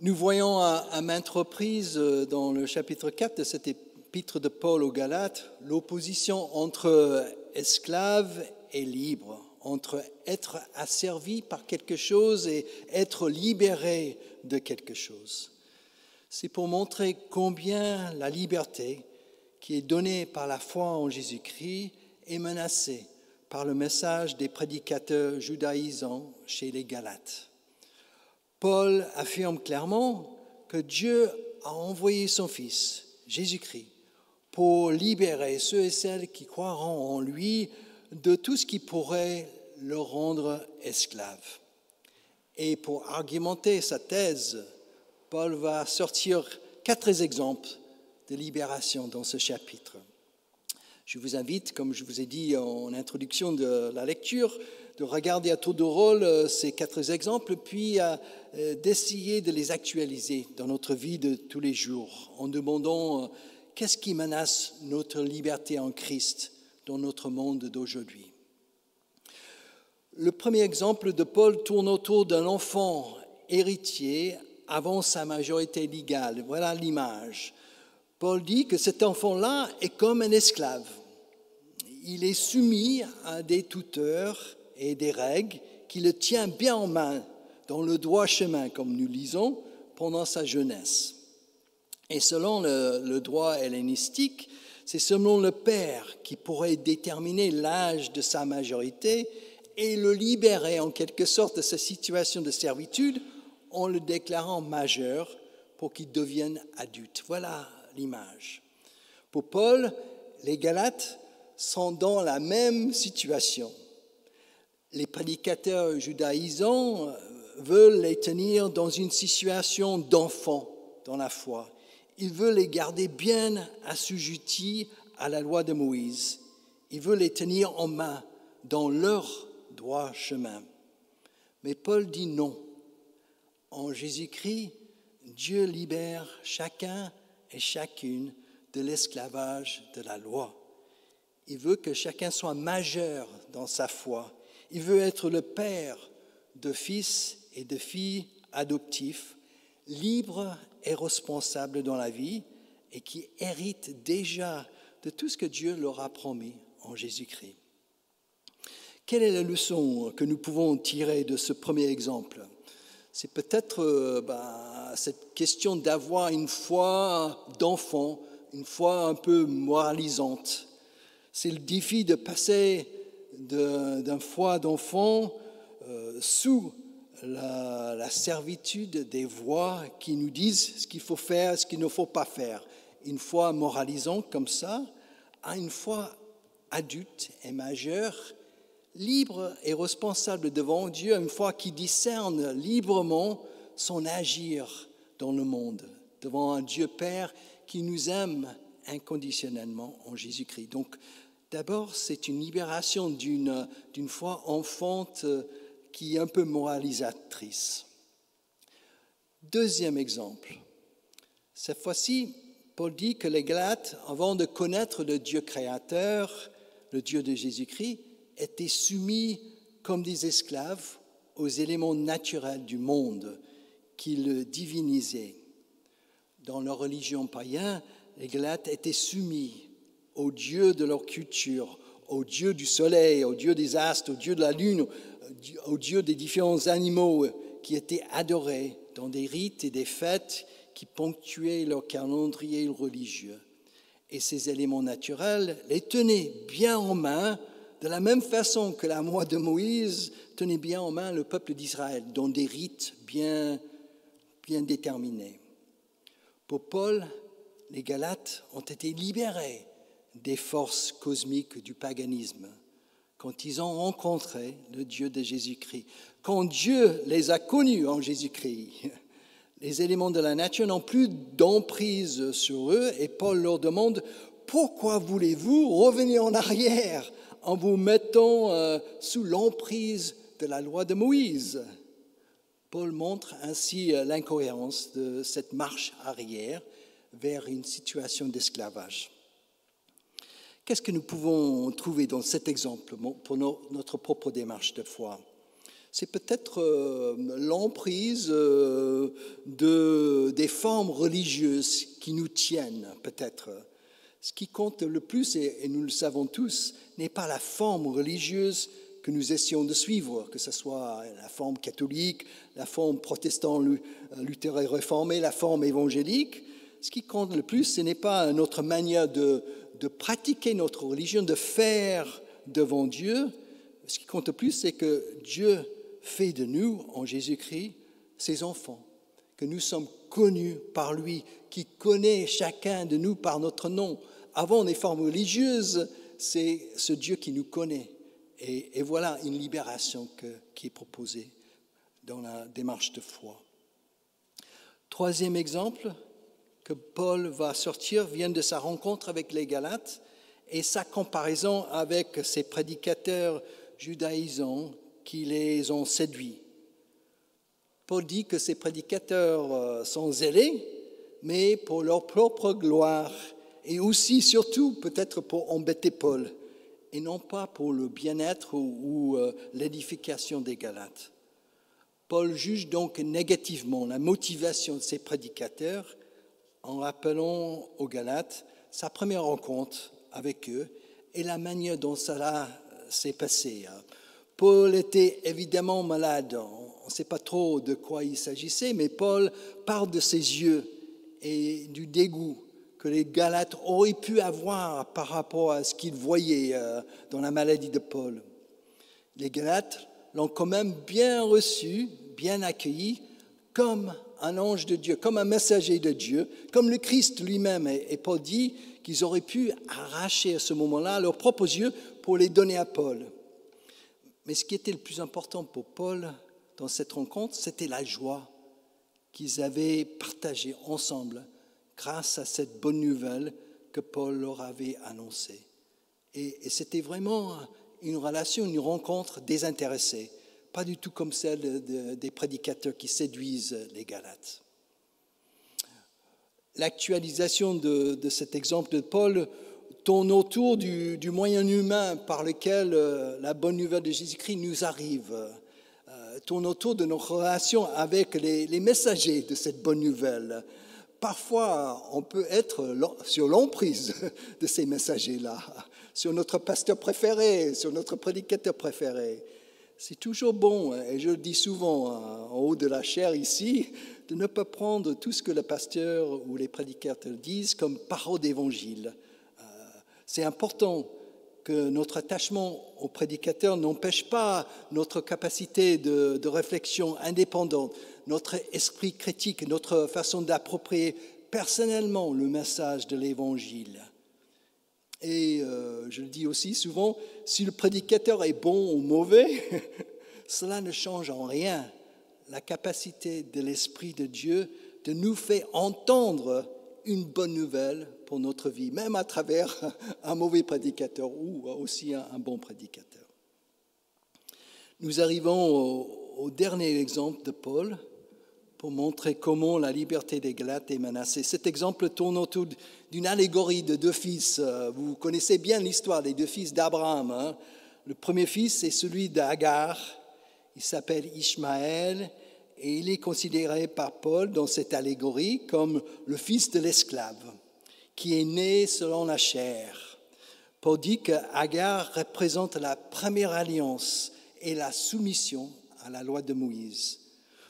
Nous voyons à maintes reprises dans le chapitre 4 de cette épître de Paul aux Galates l'opposition entre esclaves et libres, entre être asservi par quelque chose et être libéré de quelque chose. C'est pour montrer combien la liberté qui est donnée par la foi en Jésus-Christ est menacée par le message des prédicateurs judaïsants chez les Galates. Paul affirme clairement que Dieu a envoyé son Fils, Jésus-Christ, pour libérer ceux et celles qui croiront en lui de tout ce qui pourrait le rendre esclave. Et pour argumenter sa thèse, Paul va sortir 4 exemples de libération dans ce chapitre. Je vous invite, comme je vous ai dit en introduction de la lecture, de regarder à tour de rôle ces 4 exemples, puis d'essayer de les actualiser dans notre vie de tous les jours, en demandant qu'est-ce qui menace notre liberté en Christ dans notre monde d'aujourd'hui. Le premier exemple de Paul tourne autour d'un enfant héritier avant sa majorité légale. Voilà l'image. Paul dit que cet enfant-là est comme un esclave. Il est soumis à des tuteurs et des règles qui le tiennent bien en main dans le droit chemin, comme nous lisons, pendant sa jeunesse. Et selon le droit hellénistique, c'est seulement le père qui pourrait déterminer l'âge de sa majorité et le libérer en quelque sorte de sa situation de servitude en le déclarant majeur pour qu'il devienne adulte. Voilà l'image. Pour Paul, les Galates sont dans la même situation. Les prédicateurs judaïsants veulent les tenir dans une situation d'enfant dans la foi. Ils veulent les garder bien assujettis à la loi de Moïse. Ils veulent les tenir en main dans leur droit chemin. Mais Paul dit non. En Jésus-Christ, Dieu libère chacun et chacune de l'esclavage de la loi. Il veut que chacun soit majeur dans sa foi. Il veut être le père de fils et de filles adoptifs, libres et responsables dans la vie et qui héritent déjà de tout ce que Dieu leur a promis en Jésus-Christ. Quelle est la leçon que nous pouvons tirer de ce premier exemple ? C'est peut-être cette question d'avoir une foi d'enfant, une foi un peu moralisante. C'est le défi de passer d'une foi d'enfant sous la servitude des voix qui nous disent ce qu'il faut faire, ce qu'il ne faut pas faire. Une foi moralisante comme ça, à une foi adulte et majeure, libre et responsable devant Dieu, une foi qui discerne librement son agir dans le monde, devant un Dieu Père qui nous aime inconditionnellement en Jésus-Christ. Donc, d'abord, c'est une libération d'une foi enfante qui est un peu moralisatrice. Deuxième exemple. Cette fois-ci, Paul dit que les Galates, avant de connaître le Dieu créateur, le Dieu de Jésus-Christ, étaient soumis comme des esclaves aux éléments naturels du monde qui le divinisaient. Dans leur religion païenne, les Galates étaient soumis au Dieu de leur culture, au Dieu du soleil, au Dieu des astres, au Dieu de la lune, au Dieu des différents animaux qui étaient adorés dans des rites et des fêtes qui ponctuaient leur calendrier religieux. Et ces éléments naturels les tenaient bien en main de la même façon que la loi de Moïse tenait bien en main le peuple d'Israël, dans des rites bien déterminés. Pour Paul, les Galates ont été libérés des forces cosmiques du paganisme quand ils ont rencontré le Dieu de Jésus-Christ. Quand Dieu les a connus en Jésus-Christ, les éléments de la nature n'ont plus d'emprise sur eux et Paul leur demande « Pourquoi voulez-vous revenir en arrière en vous mettant sous l'emprise de la loi de Moïse ?» Paul montre ainsi l'incohérence de cette marche arrière vers une situation d'esclavage. Qu'est-ce que nous pouvons trouver dans cet exemple pour notre propre démarche de foi ? C'est peut-être l'emprise des formes religieuses qui nous tiennent, peut-être. Ce qui compte le plus, et nous le savons tous, n'est pas la forme religieuse que nous essayons de suivre, que ce soit la forme catholique, la forme protestante, luthérienne réformée, la forme évangélique. Ce qui compte le plus, ce n'est pas notre manière de pratiquer notre religion, de faire devant Dieu. Ce qui compte le plus, c'est que Dieu fait de nous, en Jésus-Christ, ses enfants, que nous sommes connus par lui, qui connaît chacun de nous par notre nom. Avant les formes religieuses, c'est ce Dieu qui nous connaît. Et voilà une libération qui est proposée dans la démarche de foi. Troisième exemple que Paul va sortir vient de sa rencontre avec les Galates et sa comparaison avec ces prédicateurs judaïsants qui les ont séduits. Paul dit que ces prédicateurs sont zélés, mais pour leur propre gloire, et aussi, surtout, peut-être pour embêter Paul, et non pas pour le bien-être ou l'édification des Galates. Paul juge donc négativement la motivation de ces prédicateurs en rappelant aux Galates sa première rencontre avec eux et la manière dont cela s'est passé. Paul était évidemment malade, on ne sait pas trop de quoi il s'agissait, mais Paul parle de ses yeux et du dégoût que les Galates auraient pu avoir par rapport à ce qu'ils voyaient dans la maladie de Paul. Les Galates l'ont quand même bien reçu, bien accueilli, comme un ange de Dieu, comme un messager de Dieu, comme le Christ lui-même. Et Paul dit qu'ils auraient pu arracher à ce moment-là leurs propres yeux pour les donner à Paul. Mais ce qui était le plus important pour Paul dans cette rencontre, c'était la joie qu'ils avaient partagée ensemble grâce à cette bonne nouvelle que Paul leur avait annoncée. Et c'était vraiment une relation, une rencontre désintéressée, pas du tout comme celle des prédicateurs qui séduisent les Galates. L'actualisation de cet exemple de Paul tourne autour du moyen humain par lequel la bonne nouvelle de Jésus-Christ nous arrive, tourne autour de nos relations avec les messagers de cette bonne nouvelle. Parfois, on peut être sur l'emprise de ces messagers-là, sur notre pasteur préféré, sur notre prédicateur préféré. C'est toujours bon, et je le dis souvent en haut de la chaire ici, de ne pas prendre tout ce que le pasteur ou les prédicateurs disent comme parole d'évangile. C'est important que notre attachement au prédicateur n'empêche pas notre capacité de réflexion indépendante, notre esprit critique, notre façon d'approprier personnellement le message de l'Évangile. Et je le dis aussi souvent, si le prédicateur est bon ou mauvais, cela ne change en rien la capacité de l'Esprit de Dieu de nous faire entendre une bonne nouvelle pour notre vie, même à travers un mauvais prédicateur ou aussi un bon prédicateur. Nous arrivons au dernier exemple de Paul pour montrer comment la liberté des Galates est menacée. Cet exemple tourne autour d'une allégorie de deux fils. Vous connaissez bien l'histoire des deux fils d'Abraham. Le premier fils est celui d'Agar. Il s'appelle Ishmaël et il est considéré par Paul dans cette allégorie comme le fils de l'esclave qui est né selon la chair. Paul dit qu'Agar représente la première alliance et la soumission à la loi de Moïse.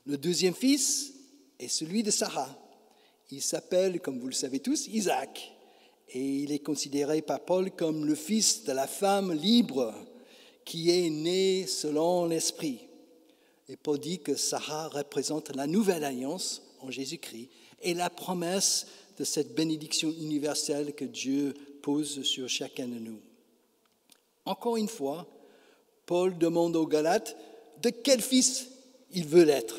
Le deuxième fils est celui de Sarah. Il s'appelle, comme vous le savez tous, Isaac. Et il est considéré par Paul comme le fils de la femme libre qui est née selon l'Esprit. Et Paul dit que Sarah représente la nouvelle alliance en Jésus-Christ et la promesse de cette bénédiction universelle que Dieu pose sur chacun de nous. Encore une fois, Paul demande aux Galates de quel fils ils veulent être.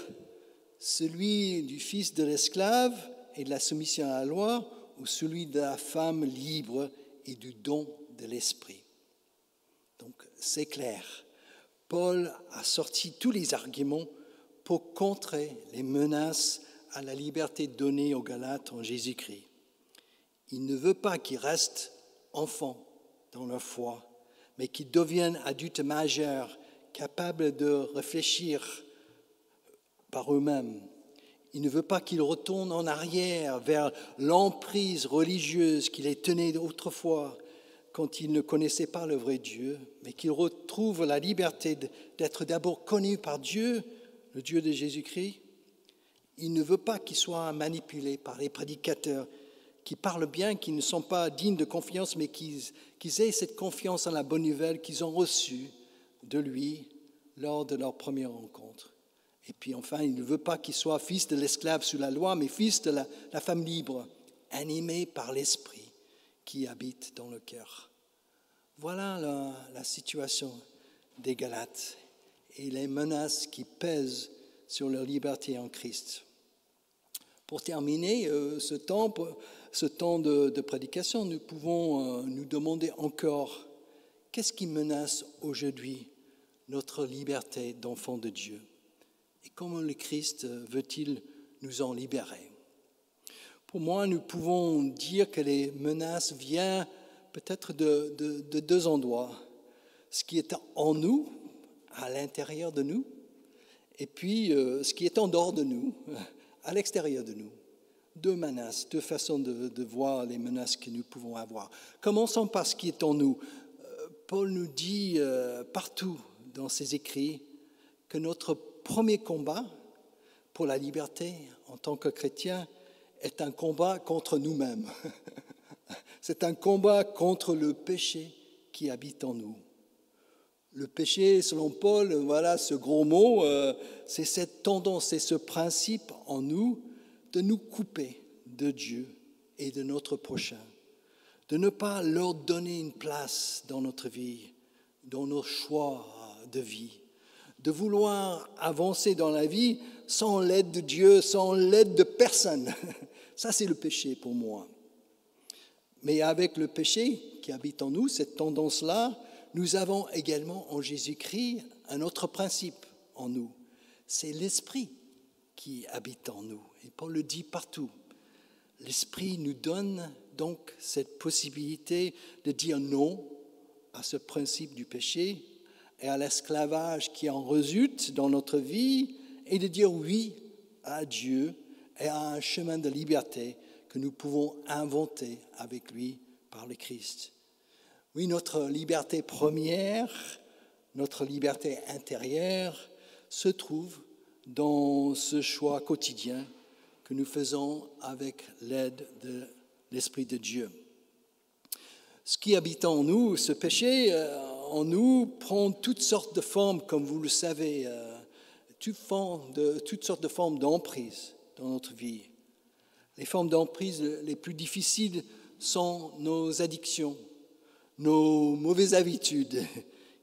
Celui du fils de l'esclave et de la soumission à la loi ou celui de la femme libre et du don de l'esprit. Donc c'est clair. Paul a sorti tous les arguments pour contrer les menaces à la liberté donnée aux Galates en Jésus-Christ. Il ne veut pas qu'ils restent enfants dans leur foi, mais qu'ils deviennent adultes majeurs capables de réfléchir par eux-mêmes. Il ne veut pas qu'ils retournent en arrière vers l'emprise religieuse qui les tenait autrefois quand ils ne connaissaient pas le vrai Dieu, mais qu'ils retrouvent la liberté d'être d'abord connus par Dieu, le Dieu de Jésus-Christ. Il ne veut pas qu'ils soient manipulés par les prédicateurs qui parlent bien, qui ne sont pas dignes de confiance, mais qu'ils aient cette confiance en la bonne nouvelle qu'ils ont reçue de lui lors de leur première rencontre. Et puis enfin, il ne veut pas qu'ils soient fils de l'esclave sous la loi, mais fils de la femme libre, animés par l'esprit qui habite dans le cœur. Voilà la situation des Galates et les menaces qui pèsent sur leur liberté en Christ. Pour terminer ce temps de prédication, nous pouvons nous demander encore, qu'est-ce qui menace aujourd'hui notre liberté d'enfant de Dieu? Et comment le Christ veut-il nous en libérer? Pour moi, nous pouvons dire que les menaces viennent peut-être de deux endroits. Ce qui est en nous, à l'intérieur de nous, et puis ce qui est en dehors de nous, à l'extérieur de nous. Deux menaces, deux façons de voir les menaces que nous pouvons avoir. Commençons par ce qui est en nous. Paul nous dit partout dans ses écrits que notre premier combat pour la liberté en tant que chrétien est un combat contre nous-mêmes. C'est un combat contre le péché qui habite en nous. Le péché, selon Paul, voilà ce gros mot, c'est cette tendance, c'est ce principe en nous de nous couper de Dieu et de notre prochain, de ne pas leur donner une place dans notre vie, dans nos choix de vie, de vouloir avancer dans la vie sans l'aide de Dieu, sans l'aide de personne. Ça, c'est le péché pour moi. Mais avec le péché qui habite en nous, cette tendance-là, nous avons également en Jésus-Christ un autre principe en nous. C'est l'Esprit qui habite en nous. Et Paul le dit partout. L'Esprit nous donne donc cette possibilité de dire non à ce principe du péché et à l'esclavage qui en résulte dans notre vie et de dire oui à Dieu et à un chemin de liberté que nous pouvons inventer avec lui par le Christ. Oui, notre liberté première, notre liberté intérieure se trouve dans ce choix quotidien que nous faisons avec l'aide de l'Esprit de Dieu. Ce qui habite en nous, ce péché en nous, prend toutes sortes de formes, comme vous le savez, toutes sortes de formes d'emprise dans notre vie. Les formes d'emprise les plus difficiles sont nos addictions, nos mauvaises habitudes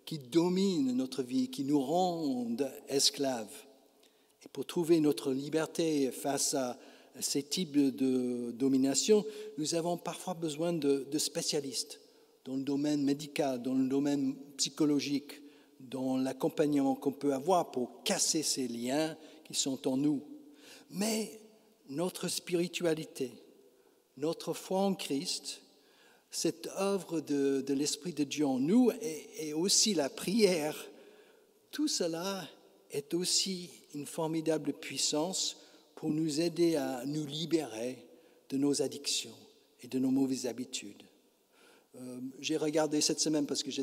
qui dominent notre vie, qui nous rendent esclaves. Et pour trouver notre liberté face à ces types de domination, nous avons parfois besoin de spécialistes dans le domaine médical, dans le domaine psychologique, dans l'accompagnement qu'on peut avoir pour casser ces liens qui sont en nous. Mais notre spiritualité, notre foi en Christ, cette œuvre de l'Esprit de Dieu en nous et aussi la prière, tout cela est aussi une formidable puissance pour nous aider à nous libérer de nos addictions et de nos mauvaises habitudes. J'ai regardé cette semaine parce que je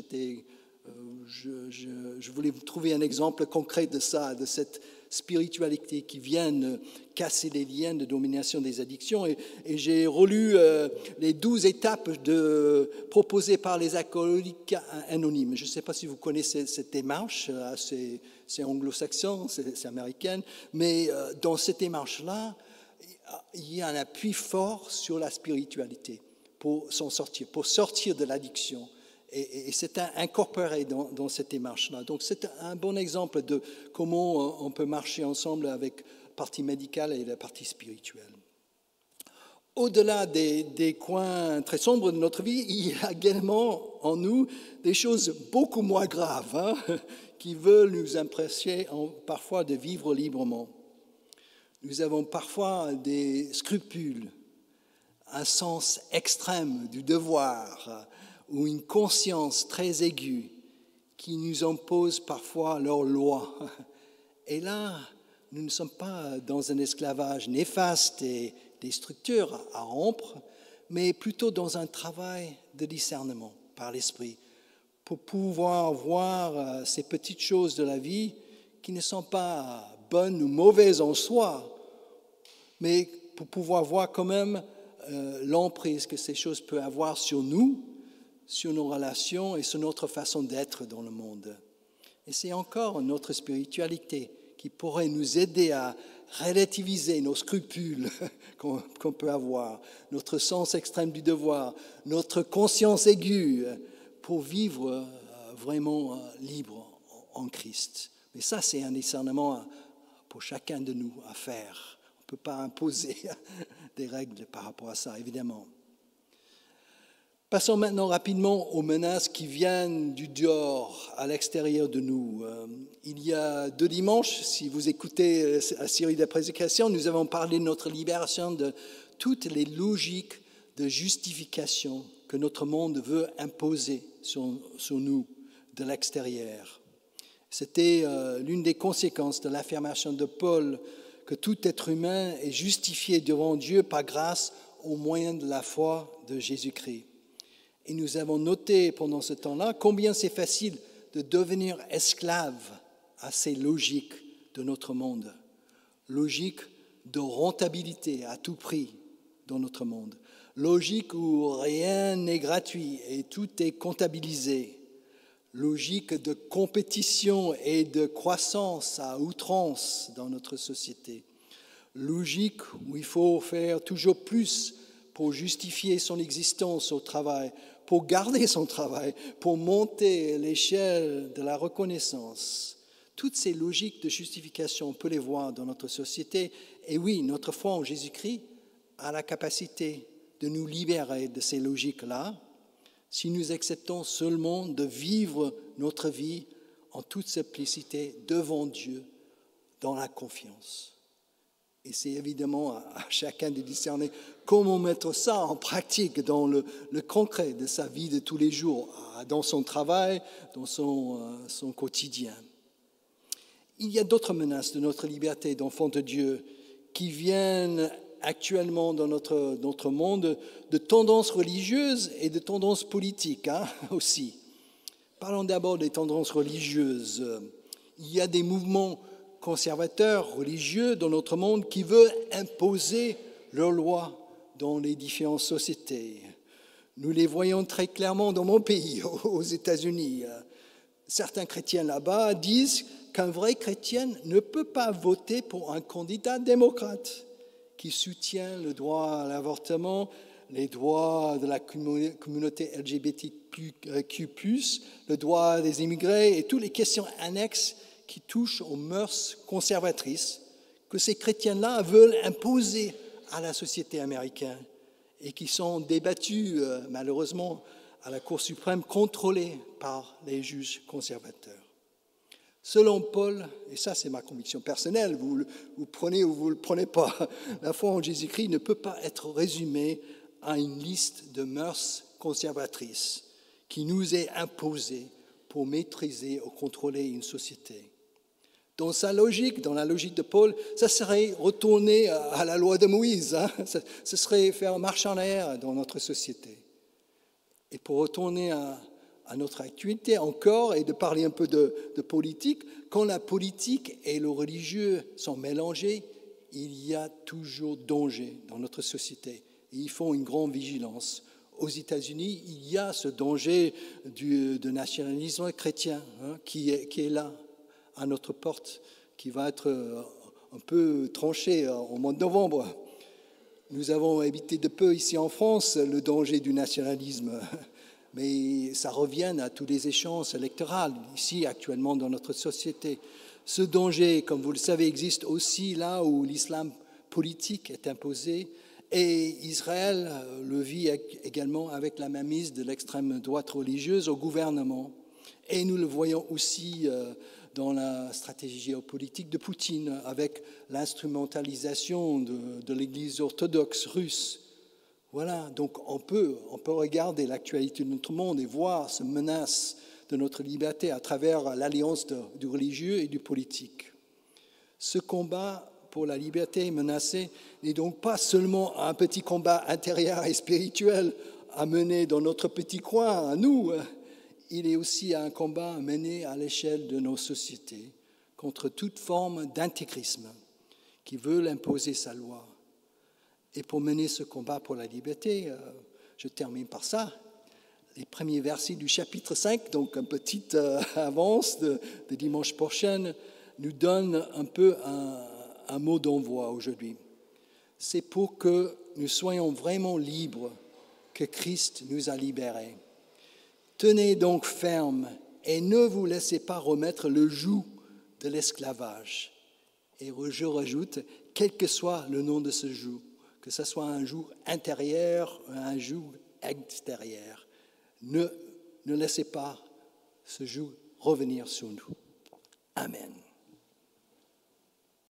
voulais vous trouver un exemple concret de ça, de cette spiritualité qui vient casser les liens de domination des addictions. Et j'ai relu les 12 étapes proposées par les alcooliques anonymes. Je ne sais pas si vous connaissez cette démarche, c'est anglo-saxon, c'est américaine, mais dans cette démarche-là, il y a un appui fort sur la spiritualité pour s'en sortir, pour sortir de l'addiction. Et c'est incorporé dans cette démarche-là. Donc c'est un bon exemple de comment on peut marcher ensemble avec la partie médicale et la partie spirituelle. Au-delà des coins très sombres de notre vie, il y a également en nous des choses beaucoup moins graves qui veulent nous empêcher parfois de vivre librement. Nous avons parfois des scrupules, un sens extrême du devoir, ou une conscience très aiguë qui nous imposent parfois leurs lois. Et là, nous ne sommes pas dans un esclavage néfaste et des structures à rompre, mais plutôt dans un travail de discernement par l'Esprit, pour pouvoir voir ces petites choses de la vie qui ne sont pas bonnes ou mauvaises en soi, mais pour pouvoir voir quand même l'emprise que ces choses peuvent avoir sur nous, sur nos relations et sur notre façon d'être dans le monde. Et c'est encore notre spiritualité qui pourrait nous aider à relativiser nos scrupules qu'on peut avoir, notre sens extrême du devoir, notre conscience aiguë pour vivre vraiment libre en Christ. Mais ça, c'est un discernement pour chacun de nous à faire. On ne peut pas imposer des règles par rapport à ça, évidemment. Passons maintenant rapidement aux menaces qui viennent du dehors, à l'extérieur de nous. Il y a 2 dimanches, si vous écoutez la série de prédications, nous avons parlé de notre libération de toutes les logiques de justification que notre monde veut imposer sur nous de l'extérieur. C'était l'une des conséquences de l'affirmation de Paul que tout être humain est justifié devant Dieu par grâce au moyen de la foi de Jésus-Christ. Et nous avons noté pendant ce temps-là combien c'est facile de devenir esclave à ces logiques de notre monde. Logique de rentabilité à tout prix dans notre monde. Logique où rien n'est gratuit et tout est comptabilisé. Logique de compétition et de croissance à outrance dans notre société. Logique où il faut faire toujours plus pour justifier son existence au travail, pour garder son travail, pour monter l'échelle de la reconnaissance. Toutes ces logiques de justification, on peut les voir dans notre société. Et oui, notre foi en Jésus-Christ a la capacité de nous libérer de ces logiques-là, si nous acceptons seulement de vivre notre vie en toute simplicité devant Dieu, dans la confiance. Et c'est évidemment à chacun de discerner comment mettre ça en pratique dans le concret de sa vie de tous les jours, dans son travail, dans son quotidien. Il y a d'autres menaces de notre liberté d'enfant de Dieu qui viennent actuellement dans notre monde de tendances religieuses et de tendances politiques aussi. Parlons d'abord des tendances religieuses. Il y a des mouvements conservateurs religieux dans notre monde qui veulent imposer leurs lois dans les différentes sociétés. Nous les voyons très clairement dans mon pays, aux États-Unis. Certains chrétiens là-bas disent qu'un vrai chrétien ne peut pas voter pour un candidat démocrate qui soutient le droit à l'avortement, les droits de la communauté LGBTQ+, le droit des immigrés et toutes les questions annexes qui touchent aux mœurs conservatrices que ces chrétiens-là veulent imposer à la société américaine et qui sont débattus, malheureusement, à la Cour suprême, contrôlés par les juges conservateurs. Selon Paul, et ça c'est ma conviction personnelle, vous le prenez ou vous ne le prenez pas, la foi en Jésus-Christ ne peut pas être résumée à une liste de mœurs conservatrices qui nous est imposée pour maîtriser ou contrôler une société. Dans sa logique, dans la logique de Paul, ça serait retourner à la loi de Moïse, ce serait faire marche en arrière dans notre société. Et pour retourner à notre actualité encore et de parler un peu de politique, quand la politique et le religieux sont mélangés, il y a toujours danger dans notre société. Et il faut une grande vigilance. Aux États-Unis, il y a ce danger du nationalisme chrétien qui est là, à notre porte, qui va être un peu tranché au mois de novembre. Nous avons évité de peu ici en France le danger du nationalisme, mais ça revient à tous les échanges électoraux ici actuellement dans notre société. Ce danger, comme vous le savez, existe aussi là où l'islam politique est imposé, et Israël le vit également avec la mainmise de l'extrême droite religieuse au gouvernement. Et nous le voyons aussi dans la stratégie géopolitique de Poutine, avec l'instrumentalisation de l'Église orthodoxe russe. Voilà, donc on peut regarder l'actualité de notre monde et voir ces menaces de notre liberté à travers l'alliance du religieux et du politique. Ce combat pour la liberté menacée n'est donc pas seulement un petit combat intérieur et spirituel à mener dans notre petit coin, à nous. Il est aussi un combat mené à l'échelle de nos sociétés contre toute forme d'intégrisme qui veut imposer sa loi. Et pour mener ce combat pour la liberté, je termine par ça. Les premiers versets du chapitre 5, donc une petite avance de dimanche prochain, nous donnent un peu un mot d'envoi aujourd'hui. C'est pour que nous soyons vraiment libres que Christ nous a libérés. Tenez donc ferme et ne vous laissez pas remettre le joug de l'esclavage. Et je rajoute, quel que soit le nom de ce joug, que ce soit un joug intérieur ou un joug extérieur, ne laissez pas ce joug revenir sur nous. Amen.